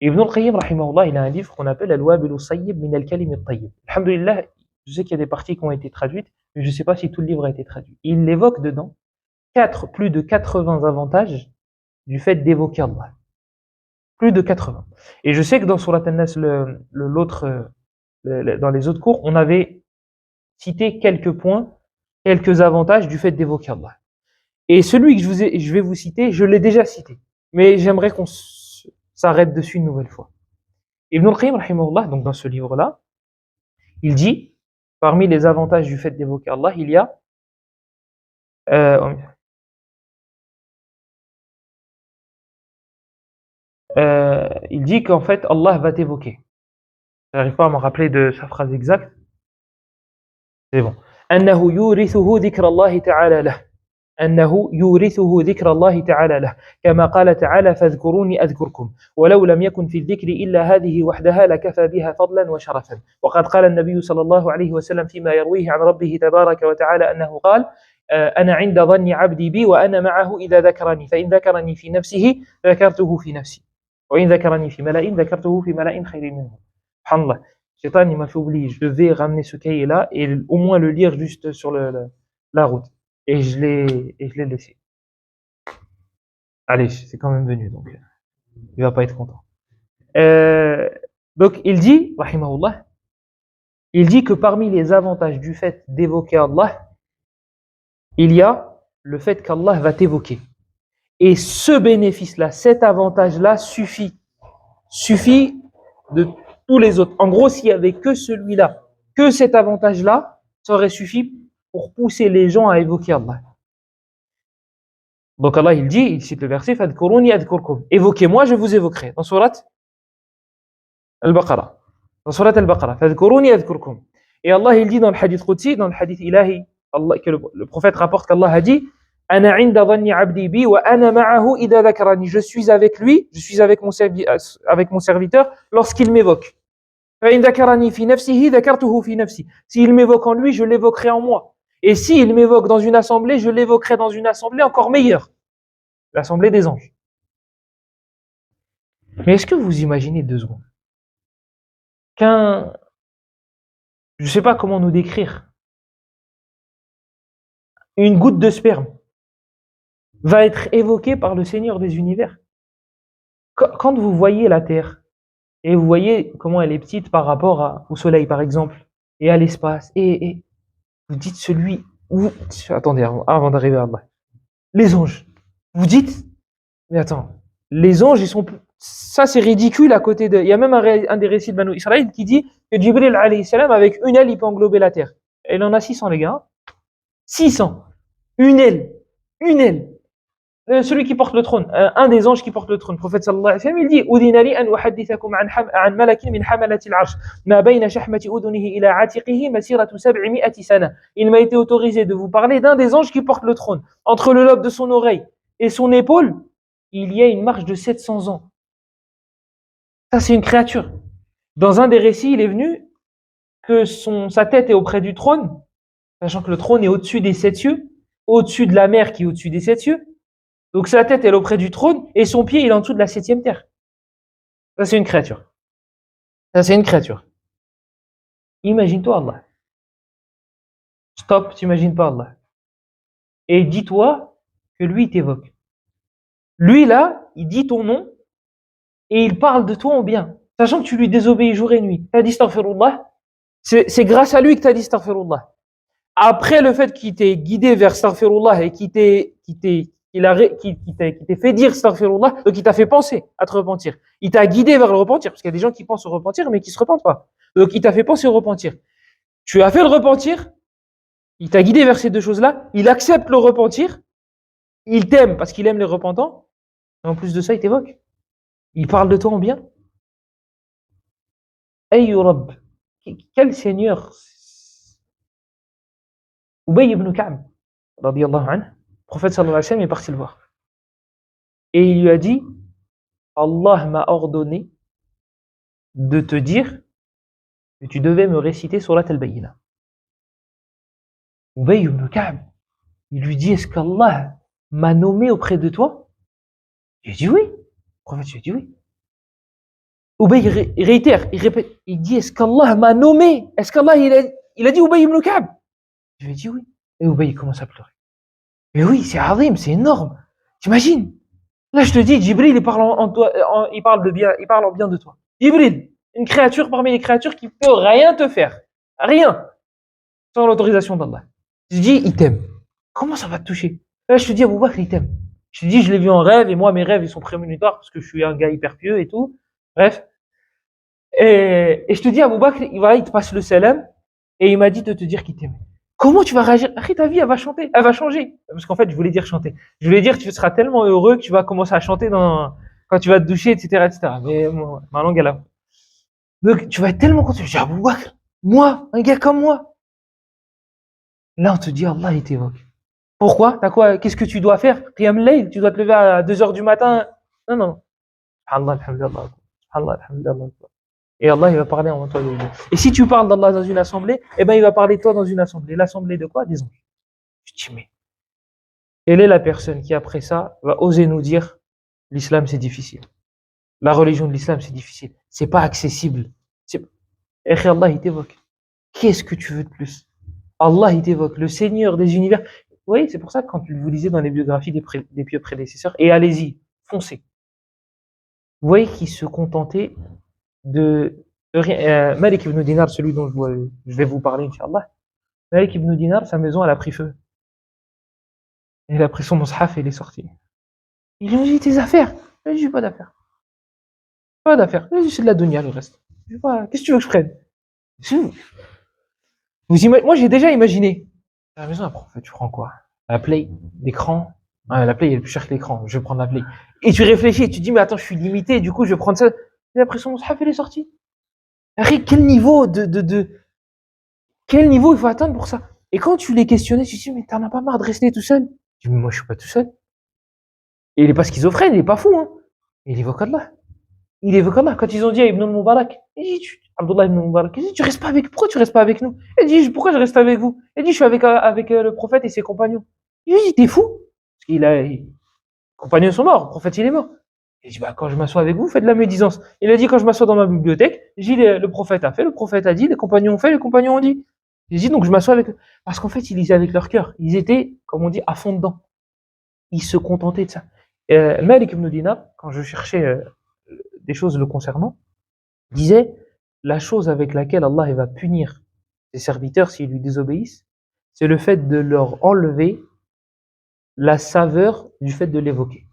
Et Ibn al-Qayyim, rahimahullah, il a un livre qu'on appelle Al-Wabil al-Sayyib min al-Kalim al-Tayyib. Alhamdulillah, je sais qu'il y a des parties qui ont été traduites, mais je ne sais pas si tout le livre a été traduit. Il évoque dedans plus de 80 avantages du fait d'évoquer Allah. Plus de 80. Et je sais que dans Surat An-Nas, dans les autres cours, on avait cité quelques points, quelques avantages du fait d'évoquer Allah. Et celui que je vais vous citer, je l'ai déjà cité. Mais j'aimerais qu'on s'arrête dessus une nouvelle fois. Ibn al-Qayyim, rahimahullah, donc dans ce livre-là, il dit, parmi les avantages du fait d'évoquer Allah, il y a il dit qu'en fait, Allah va t'évoquer. Je n'arrive pas à me rappeler de sa phrase exacte. C'est bon. أنه يورثه ذكر الله تعالى له. أنه يورثه ذكر الله تعالى له كما قال تعالى فاذكروني أذكركم ولو لم يكن في الذكر إلا هذه وحدها لكفى بها فضلا وشرفا وقد قال النبي صلى الله عليه وسلم فيما يرويه عن ربه تبارك وتعالى أنه قال أنا عند ظن عبدي بي وأنا معه إذا ذكرني فإن ذكرني في نفسه ذكرته في نفسي وإن ذكرني في ملأ ذكرته في ملأ خير منه. سبحان الله. Shaitan, il m'a fait oublier. Je devais ramener ce cahier-là et au moins le lire juste sur la route. Et je l'ai laissé. Allez, c'est quand même venu, donc il va pas être content. Donc il dit, rahimahullah, il dit que parmi les avantages du fait d'évoquer Allah, il y a le fait qu'Allah va t'évoquer. Et ce bénéfice-là, cet avantage-là suffit de tous les autres. En gros, s'il y avait que celui-là, que cet avantage-là, ça aurait suffi pour pousser les gens à évoquer Allah. Donc Allah, il dit, il cite le verset, fadhkuruni adhkurkum. Évoquez-moi, je vous évoquerai. Dans Surat Al-Baqarah. Dans Surat Al-Baqarah, fadhkuruni adhkurkum. Et Allah, il dit dans le hadith Qudsi, dans le hadith ilahi, Allah, que le prophète rapporte qu'Allah a dit, Ana inda dhanni abdi bi wa ana ma'ahu idha dhakarani. Je suis avec lui, je suis avec mon serviteur lorsqu'il m'évoque. Fa in dhakarani fi nafsihi dhakartuhu fi nafsi. S'il m'évoque en lui, je l'évoquerai en moi. Et s'il m'évoque dans une assemblée, je l'évoquerai dans une assemblée encore meilleure. L'assemblée des anges. Mais est-ce que vous imaginez 2 secondes je ne sais pas comment nous décrire, une goutte de sperme va être évoquée par le Seigneur des univers. Quand vous voyez la Terre, et vous voyez comment elle est petite par rapport au Soleil, par exemple, et à l'espace, et vous dites attendez, avant d'arriver à Allah, les anges, vous dites, mais attends, les anges, ça c'est ridicule à côté de... Il y a même un des récits de Banu Israël qui dit que Jibril alayhi salam, avec une aile, il peut englober la terre. Et il en a 600, les gars. 600. Une aile. Celui qui porte le trône, un des anges qui porte le trône, le prophète sallallahu alayhi wa sallam, il dit Udina li an uhaddithakum an malakin min hamalati al-arsh ma bayna shahmati udunihi ila atiqihi masiratu 700 sana. Il m'a été autorisé de vous parler d'un des anges qui porte le trône. Entre le lobe de son oreille et son épaule, il y a une marche de 700 ans. Ça, c'est une créature. Dans un des récits, il est venu que sa tête est auprès du trône, sachant que le trône est au-dessus des 7 cieux, au-dessus de la mer qui est au-dessus des 7 cieux. Donc sa tête est auprès du trône et son pied il est en dessous de la 7e terre. Ça, c'est une créature. Imagine-toi Allah. Stop, t'imagines pas Allah. Et dis-toi que lui, il t'évoque. Lui, là, il dit ton nom et il parle de toi en bien, sachant que tu lui désobéis jour et nuit. Tu as dit astaghfirullah, c'est grâce à lui que tu as dit astaghfirullah. Après le fait qu'il t'ait guidé vers astaghfirullah et qu'il t'ait fait dire astaghfirullah, donc il t'a fait penser à te repentir. Il t'a guidé vers le repentir, parce qu'il y a des gens qui pensent au repentir mais qui se repentent pas. Donc il t'a fait penser au repentir. Tu as fait le repentir, il t'a guidé vers ces 2 choses-là, il accepte le repentir, il t'aime parce qu'il aime les repentants, et en plus de ça, il t'évoque. Il parle de toi en bien. Aïe Rabb, quel Seigneur. Ubay ibn Ka'b, radiyallahu anhu, le prophète sallallahu alayhi wa sallam est parti le voir. Et il lui a dit, Allah m'a ordonné de te dire que tu devais me réciter Surat al-Bayyinah. Ubay ibn Ka'b, il lui dit, est-ce qu'Allah m'a nommé auprès de toi? Il a dit oui. Le prophète lui a dit oui. Ubay il réitère, il répète, il dit est-ce qu'Allah m'a nommé? Est-ce qu'Allah il a dit Ubay ibn Ka'b? Je lui ai dit oui. Et Ubay il commence à pleurer. Mais oui, c'est azim, c'est énorme. T'imagines? Là je te dis, Jibril il parle en toi, il parle de bien, il parle en bien de toi. Jibril, une créature parmi les créatures qui peut rien te faire, rien, sans l'autorisation d'Allah. Je dis il t'aime. Comment ça va te toucher? Là je te dis Abou Bakr il t'aime. Je te dis je l'ai vu en rêve et moi mes rêves ils sont prémonitoires parce que je suis un gars hyper pieux et tout. Bref. Et je te dis, Abou Bakr, il te passe le salam, et il m'a dit de te dire qu'il t'aime. Comment tu vas réagir? Après, ta vie, elle va chanter, elle va changer. Parce qu'en fait, je voulais dire chanter. Je voulais dire, tu seras tellement heureux que tu vas commencer à chanter quand tu vas te doucher, etc., etc. Mais ma langue, elle a. Donc, tu vas être tellement content. Je dis, Abou Bakr, moi, un gars comme moi. Là, on te dit, Allah, il t'évoque. Pourquoi? T'as quoi? Qu'est-ce que tu dois faire? Qiyam al-layl, tu dois te lever à 2 heures du matin. Non, non. Allah, alhamdulillah. Allah, alhamdulillah. Et Allah, il va parler en toi. Et si tu parles d'Allah dans une assemblée, eh ben, il va parler de toi dans une assemblée. L'assemblée de quoi? Des anges. Je dis, mais quelle est la personne qui, après ça, va oser nous dire l'islam, c'est difficile. La religion de l'islam, c'est difficile. C'est pas accessible. Et Allah, il t'évoque. Qu'est-ce que tu veux de plus? Allah, il t'évoque. Le Seigneur des univers. Vous voyez, c'est pour ça que quand vous lisez dans les biographies des pieux prédécesseurs, et allez-y, foncez. Vous voyez qu'ils se contentaient de rien. Malik ibn Dinar, celui dont je vais vous parler, Inch'Allah. Malik ibn Dinar, sa maison, elle a pris feu. Il a pris son mushaf et il est sorti. Ils lui ont dit tes affaires. Il a dit, j'ai pas d'affaires. Pas d'affaires. Il a dit, c'est de la dunya, le reste. Qu'est-ce que tu veux que je prenne? Moi, j'ai déjà imaginé. À la maison, après, tu prends quoi? La Play, l'écran. Ah, la Play, elle est plus chère que l'écran. Je vais prendre la Play. Et tu réfléchis, tu dis, mais attends, je suis limité, du coup, je vais prendre ça. Il a pris son mushaf et il est sorti. Quel niveau quel niveau il faut atteindre pour ça? Et quand tu les questionnais, tu te dis, mais t'en as pas marre de rester tout seul? Je dis, mais moi, je suis pas tout seul. Et il est pas schizophrène, il est pas fou, hein. Il évoque Allah. Il évoque Allah. Quand ils ont dit à Ibn al-Mubarak, il dit, Abdullah ibn al-Mubarak, il dit, pourquoi tu restes pas avec nous? Il dit, pourquoi je reste avec vous? Il dit, je suis avec le prophète et ses compagnons. Il dit, t'es fou? Parce les compagnons sont morts, le prophète, il est mort. Il dit, bah, quand je m'assois avec vous, faites de la médisance. Il a dit, quand je m'assois dans ma bibliothèque, j'ai dit, le prophète a fait, le prophète a dit, les compagnons ont fait, les compagnons ont dit. Il dit, donc je m'assois avec eux. Parce qu'en fait, ils lisaient avec leur cœur. Ils étaient, comme on dit, à fond dedans. Ils se contentaient de ça. Malik ibn Dinar, quand je cherchais des choses le concernant, disait, la chose avec laquelle Allah il va punir ses serviteurs s'ils lui désobéissent, c'est le fait de leur enlever la saveur du fait de l'évoquer.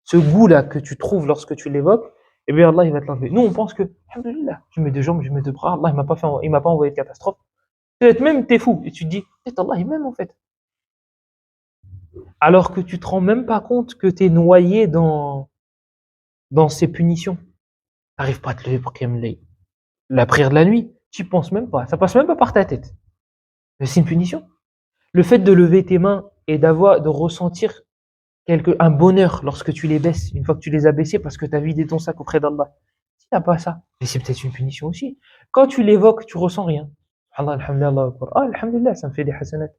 Ce goût-là que tu trouves lorsque tu l'évoques, eh bien Allah il va te l'enlever. Nous on pense que, alhamdoulilah, je mets 2 jambes, je mets 2 bras, Allah il m'a pas envoyé de catastrophe. Peut-être même t'es fou, et tu te dis, peut-être Allah il m'aime en fait. Alors que tu te rends même pas compte que t'es noyé dans ces punitions. T'arrives pas à te lever pour Qiyam al-Layl. La prière de la nuit, tu penses même pas, ça passe même pas par ta tête. Mais c'est une punition. Le fait de lever tes mains et de ressentir un bonheur lorsque tu les baisses, une fois que tu les as baissées parce que tu as vidé ton sac auprès d'Allah. Si tu n'as pas ça, mais c'est peut-être une punition aussi. Quand tu l'évoques, tu ressens rien. Allah, alhamdulillah, alhamdulillah, ça me fait des hasanat. Tu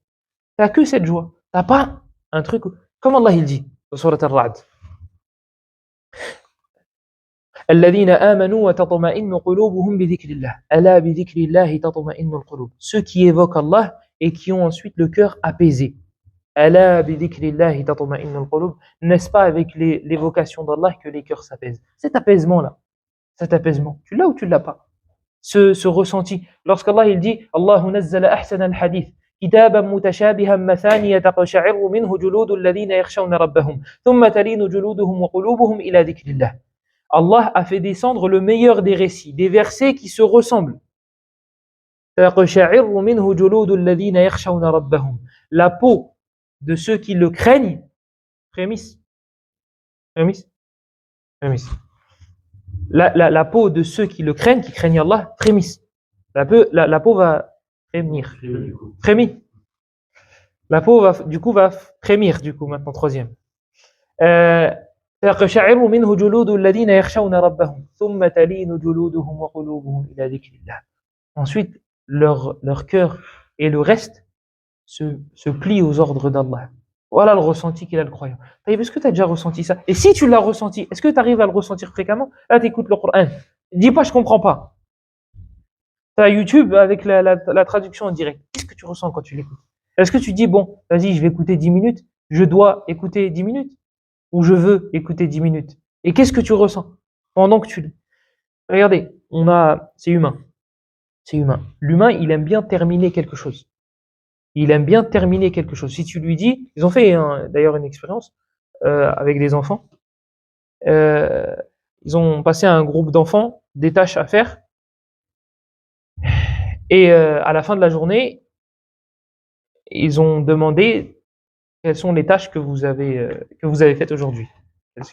n'as que cette joie. Tu n'as pas un truc, comme Allah il dit, dans Surat Al-Ra'd. الذين آمنوا وتطمئن قلوبهم بذكر الله ألا بذكر الله تطمئن القلوب. Ceux qui évoquent Allah et qui ont ensuite le cœur apaisé. ألا بذكر الله تطمئن القلوب. N'est-ce pas avec l'évocation d'Allah que les cœurs s'apaisent? Cet apaisement-là, tu l'as ou tu l'as pas? Ce ressenti. Lorsqu'Allah il dit Allahu nazzala ahsana al-hadith كتابا متشابها مثانية تقشعر منه جلود الذين يخشون ربهم ثم تلين جلودهم وقلوبهم إلى ذكر الله. Allah a fait descendre le meilleur des récits, des versets qui se ressemblent. La peau de ceux qui le craignent frémisse. La peau de ceux qui le craignent, qui craignent Allah, frémisse. La peau va frémir. Frémit. La peau va frémir, maintenant, troisième. تقشعر منه جلود الذين يخشون ربهم ثم تلين جلودهم وقلوبهم إلى ذكر الله. Ensuite, leur cœur et le reste se plient aux ordres d'Allah. Voilà le ressenti qu'il a le croyant. Est-ce que tu as déjà ressenti ça? Et si tu l'as ressenti, est-ce que tu arrives à le ressentir fréquemment? Là, tu écoutes le Coran. Dis pas je comprends pas. T'as YouTube avec la traduction en direct. Qu'est-ce que tu ressens quand tu l'écoutes? Est-ce que tu dis, bon, vas-y, je vais écouter 10 minutes, je dois écouter 10 minutes, ou je veux écouter 10 minutes? Et qu'est-ce que tu ressens pendant que tu lis? Regardez, c'est humain. C'est humain. L'humain, il aime bien terminer quelque chose. Il aime bien terminer quelque chose. Si tu lui dis, ils ont fait d'ailleurs une expérience avec des enfants. Euh, Ils ont passé à un groupe d'enfants des tâches à faire. Et à la fin de la journée, ils ont demandé quelles sont les tâches que vous avez faites aujourd'hui.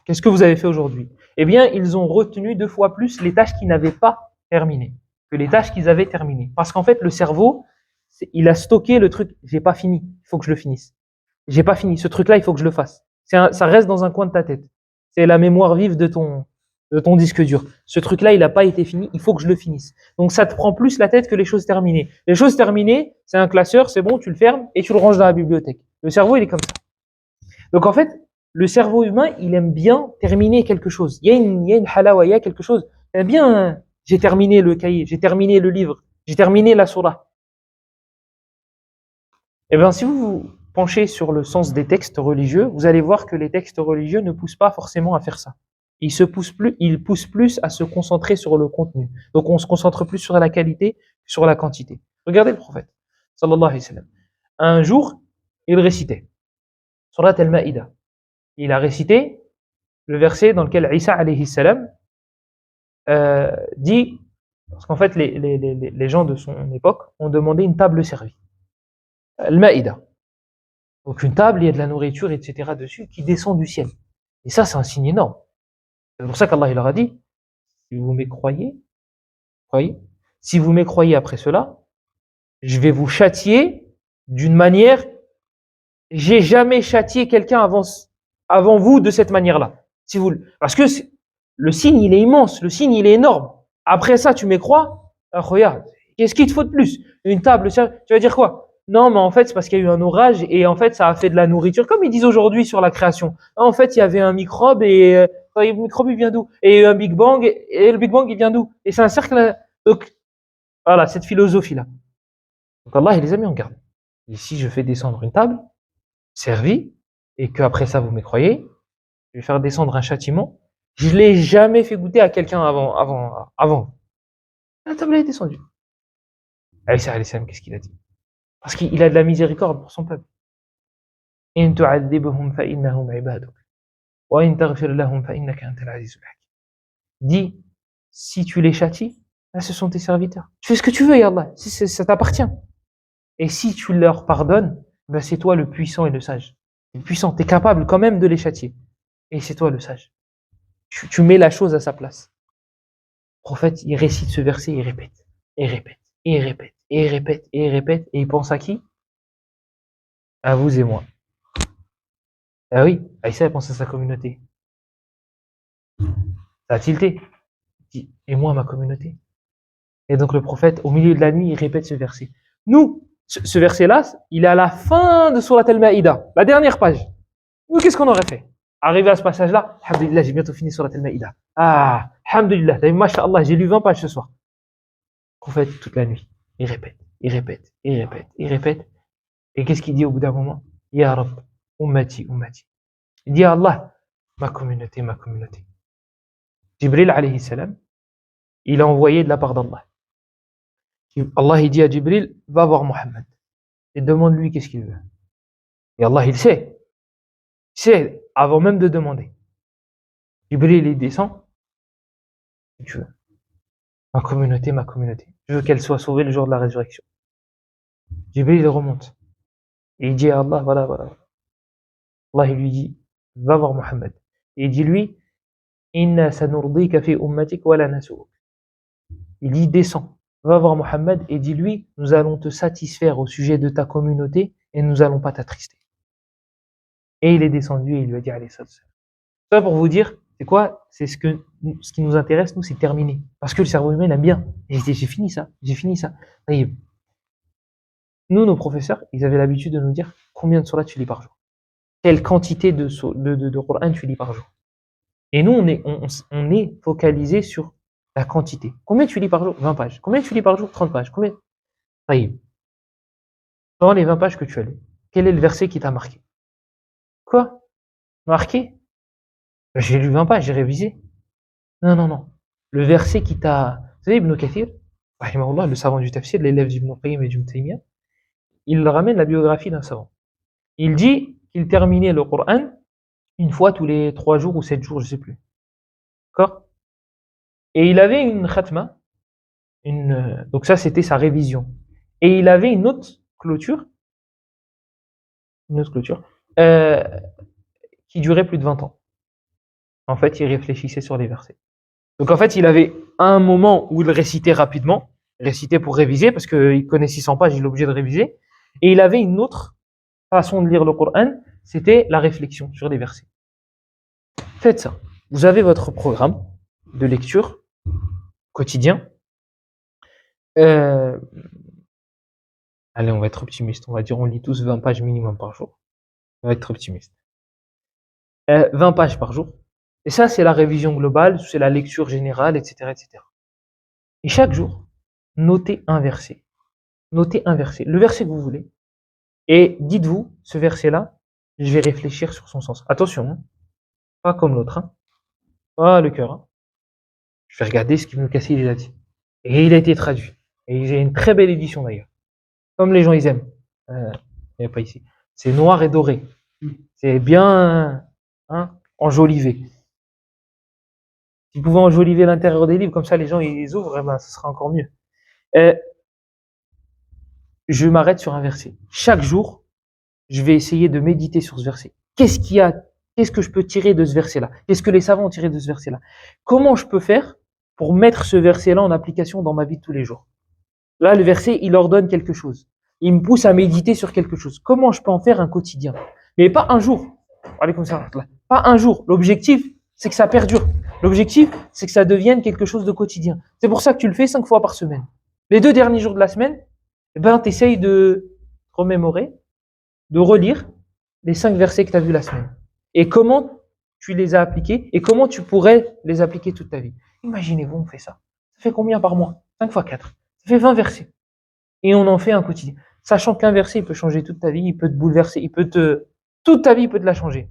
Qu'est-ce que vous avez fait aujourd'hui? Eh bien, ils ont retenu 2 fois plus les tâches qu'ils n'avaient pas terminées que les tâches qu'ils avaient terminées. Parce qu'en fait, le cerveau, il a stocké le truc. J'ai pas fini. Il faut que je le finisse. J'ai pas fini. Ce truc-là, il faut que je le fasse. Ça reste dans un coin de ta tête. C'est la mémoire vive de ton disque dur. Ce truc-là, il n'a pas été fini. Il faut que je le finisse. Donc, ça te prend plus la tête que les choses terminées. Les choses terminées, c'est un classeur, c'est bon, tu le fermes et tu le ranges dans la bibliothèque. Le cerveau, il est comme ça. Donc, en fait, le cerveau humain, il aime bien terminer quelque chose. Il y a une halawa, il y a quelque chose. Il aime bien, j'ai terminé le cahier, j'ai terminé le livre, j'ai terminé la surah. Eh bien, si vous vous penchez sur le sens des textes religieux, vous allez voir que les textes religieux ne poussent pas forcément à faire ça. Ils poussent plus à se concentrer sur le contenu. Donc, on se concentre plus sur la qualité que sur la quantité. Regardez le prophète, sallallahu alayhi wa sallam. Un jour, il récitait Surat al-Ma'ida. Il a récité le verset dans lequel Isa alayhi salam dit, parce qu'en fait, les gens de son époque ont demandé une table servie. Al-Ma'ida. Donc une table, il y a de la nourriture, etc. dessus qui descend du ciel. Et ça, c'est un signe énorme. C'est pour ça qu'Allah il leur a dit, si vous croyez, si vous m'écroyez après cela, je vais vous châtier d'une manière, j'ai jamais châtié quelqu'un avant vous de cette manière-là. Si vous, parce que le signe, il est immense, le signe, il est énorme. Après ça, tu m'écrois, regarde, qu'est-ce qu'il te faut de plus? Une table, tu vas dire quoi? Non, mais en fait, c'est parce qu'il y a eu un orage et en fait, ça a fait de la nourriture, comme ils disent aujourd'hui sur la création. En fait, il y avait un microbe et le microbe, il vient d'où? Et un Big Bang, et le Big Bang, il vient d'où? Et c'est un cercle. Donc, voilà, cette philosophie-là. Donc, Allah, il les a mis en garde. Et si je fais descendre une table, servie, et qu'après ça, vous m'écroyez, je vais faire descendre un châtiment. Je l'ai jamais fait goûter à quelqu'un avant. La table est descendue. Aïssa alayhi salam, qu'est-ce qu'il a dit? Parce qu'il a de la miséricorde pour son peuple. In tu'adhibhum fa innahum ibaduk. Wa in taghfir lahum fa innaka antal azizul hakim. Dis, si tu les châties, là, ce sont tes serviteurs. Tu fais ce que tu veux, ya Allah. Ça t'appartient. Et si tu leur pardonnes, ben c'est toi le puissant et le sage. Le puissant, tu es capable quand même de les châtier. Et c'est toi le sage. Tu mets la chose à sa place. Le prophète, il récite ce verset, il répète, et répète, et répète, et répète, et répète, et il pense à qui? À vous et moi. Ah oui, Aïssa, elle pense à sa communauté. Ça a tilté. Il dit, et moi, ma communauté. Et donc le prophète, au milieu de la nuit, il répète ce verset. Nous, ce verset-là, il est à la fin de Surat al-Ma'ida, la dernière page. Nous, qu'est-ce qu'on aurait fait? Arrivé à ce passage-là, alhamdulillah, j'ai bientôt fini Surat al-Ma'ida. Ah, alhamdulillah, masha'Allah, j'ai lu 20 pages ce soir. Le prophète, toute la nuit, il répète, il répète, il répète, il répète. Et qu'est-ce qu'il dit au bout d'un moment? Ya Rab, ummati, ummati. Il dit à Allah, ma communauté, ma communauté. Jibril alayhi salam, il a envoyé de la part d'Allah. Allah il dit à Jibril, va voir Mohammed et demande-lui qu'est-ce qu'il veut. Et Allah il sait avant même de demander. Jibril il descend, tu veux. Ma communauté, ma communauté. Je veux qu'elle soit sauvée le jour de la résurrection. Jibril il remonte et il dit à Allah, voilà, voilà. Allah il lui dit, va voir Mohammed. Et il dit lui, inna sanurdika fi ummatik wa la nasu'uk. Il dit, descend, va voir Mohammed et dis-lui, nous allons te satisfaire au sujet de ta communauté et nous allons pas t'attrister. Et il est descendu et il lui a dit, allez, ça pour vous dire, c'est quoi? C'est ce qui nous intéresse, nous, c'est terminer. Parce que le cerveau humain aime bien. Et j'ai fini ça, j'ai fini ça. Et nous, nos professeurs, ils avaient l'habitude de nous dire combien de surahs tu lis par jour. Quelle quantité de Coran tu lis par jour. Et nous, on est focalisé sur la quantité. Combien tu lis par jour? 20 pages. Combien tu lis par jour? 30 pages. Combien? Ça y est. Dans les 20 pages que tu as lues, quel est le verset qui t'a marqué? Quoi? Marqué? J'ai lu 20 pages, j'ai révisé. Non, non, non. Le verset qui t'a... Vous savez, Ibn Kathir, rahimahullah, le savant du tafsir, l'élève d'Ibn Qayyim et d'Ibn Taymiyyah, il ramène la biographie d'un savant. Il dit qu'il terminait le Coran une fois tous les 3 jours ou 7 jours, je ne sais plus. D'accord? Et il avait une khatma, donc ça c'était sa révision. Et il avait une autre clôture, euh, qui durait plus de 20 ans. En fait, il réfléchissait sur les versets. Donc en fait, il avait un moment où il récitait rapidement, récitait pour réviser, parce qu'il connaît 600 pages, il est obligé de réviser. Et il avait une autre façon de lire le Coran, c'était la réflexion sur les versets. Faites ça. Vous avez votre programme de lecture quotidien. Allez, on va être optimiste. On va dire on lit tous 20 pages minimum par jour. On va être optimiste. 20 pages par jour. Et ça, c'est la révision globale, c'est la lecture générale, etc., etc. Et chaque jour, notez un verset. Notez un verset, le verset que vous voulez. Et dites-vous, ce verset-là, je vais réfléchir sur son sens. Attention, hein, pas comme l'autre. Hein. Pas le cœur. Hein. Je vais regarder ce qu'Ibn Kathir il a dit. Et il a été traduit. Et j'ai une très belle édition d'ailleurs. Comme les gens ils aiment. Il n'y a pas ici. C'est noir et doré. C'est bien enjolivé. Si vous pouvez enjoliver l'intérieur des livres, comme ça les gens ils les ouvrent, eh ben, ce sera encore mieux. Je m'arrête sur un verset. Chaque jour, je vais essayer de méditer sur ce verset. Qu'est-ce que je peux tirer de ce verset-là? Qu'est-ce que les savants ont tiré de ce verset-là? Comment je peux faire pour mettre ce verset-là en application dans ma vie de tous les jours? Là, le verset, il ordonne quelque chose. Il me pousse à méditer sur quelque chose. Comment je peux en faire un quotidien? Mais pas un jour. Pas un jour. L'objectif, c'est que ça perdure. L'objectif, c'est que ça devienne quelque chose de quotidien. C'est pour ça que tu le fais 5 fois par semaine. Les 2 derniers jours de la semaine, eh ben, tu essayes de remémorer, de relire les 5 versets que tu as vus la semaine. Et comment tu les as appliqués et comment tu pourrais les appliquer toute ta vie. Imaginez-vous, on fait ça. Ça fait combien par mois? 5 fois 4. Ça fait 20 versets. Et on en fait un quotidien. Sachant qu'un verset, il peut changer toute ta vie, il peut te bouleverser, toute ta vie, il peut te la changer.